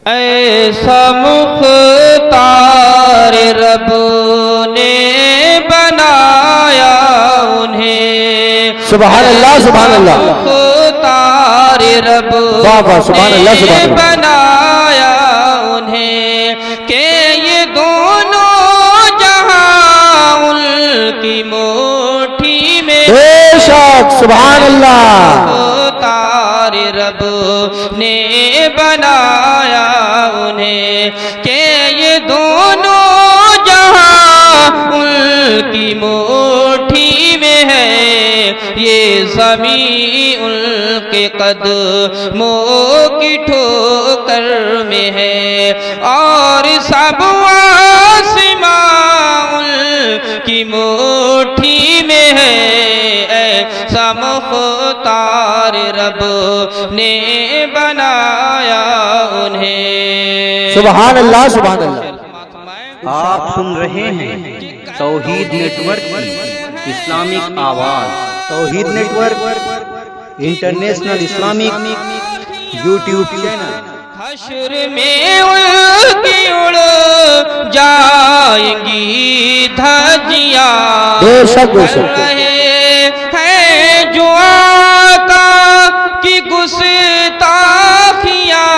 ایسا مختار رب نے بنایا انہیں، سبحان اللہ سبحان اللہ، مختار رب نے بنایا انہیں کہ یہ دونوں جہاں ان کی مٹھی میں، بے شک سبحان اللہ، مختار رب نے بنایا انہیں کہ یہ دونوں جہاں ان کی مٹھی میں ہے، یہ زمین ان کے قدموں کی ٹھوکر میں ہے، اور سب آسمان ان کی مٹھی میں ہے، ایسا مختار رب نے بنایا انہیں۔ سبحان اللہ سبحان اللہ۔ آپ سن رہے ہیں توحید نیٹ ورک کی اسلامک آواز۔ Tawheed network international Islamic YouTube channel. حشر میں ان کی اڑ جائیں گی دھجیاں، بے شک بے شک، ہیں جو آقا کی گستاخیاں،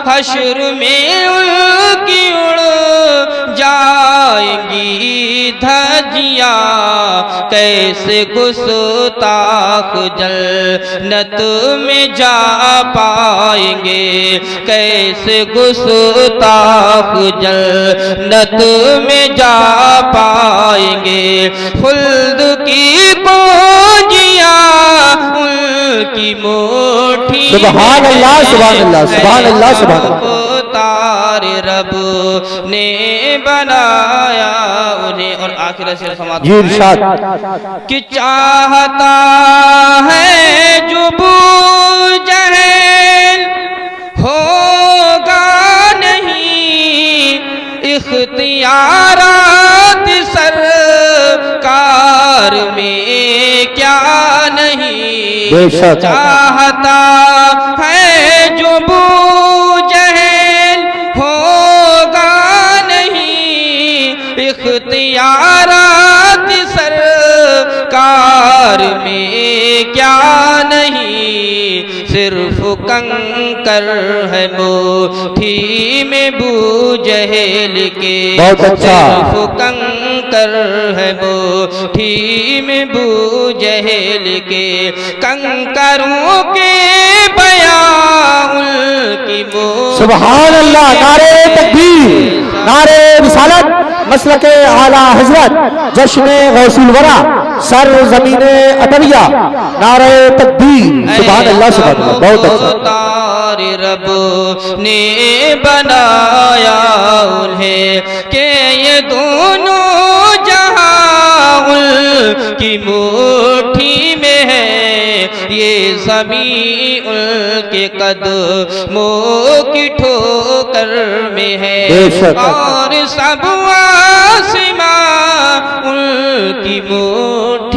حشر میں ان کی اڑ جائیں گی دھجیاں، کیسے گستاخ جنت میں جا پائیں گے، کیسے گستاخ جنت میں جا پائیں گے، خلد کی کنجیاں ان کی مٹھی، سبحان اللہ سبحان اللہ سبحان اللہ سبحان اللہ۔ مختار رب نے بنایا انہیں۔ اور آخر سے سماعت جی ارشاد۔ کہ چاہتا ہے جو بو جہل ہوگا نہیں، اختیارات سرکار میں کیا نہیں، بے شک۔ چاہتا ہے جو بو جہل ہوگا نہیں، اختیارات سرکار میں کیا نہیں، صرف کنکر ہے مٹھی میں بو جہل کے، بہت اچھا، صرف کنکر ہے مٹھی میں بو جہل کے، کنکروں کے بیان ان کی سبحان اللہ، نعرہ تکبیر، نعرہ رسالت، مسلک اعلیٰ حضرت، جشن غوث الورا، سر زمین عطویہ، نعرہ تکبیر، سبحان اللہ سبحان اللہ، بہت اچھا۔ مختار رب نے بنایا انہیں کہ یہ دونوں جہاں ان کی مٹھی میں ہے، یہ زمین ان کے قدموں کی ٹھوکر میں ہے، اور سب آسمان ان کی مٹھی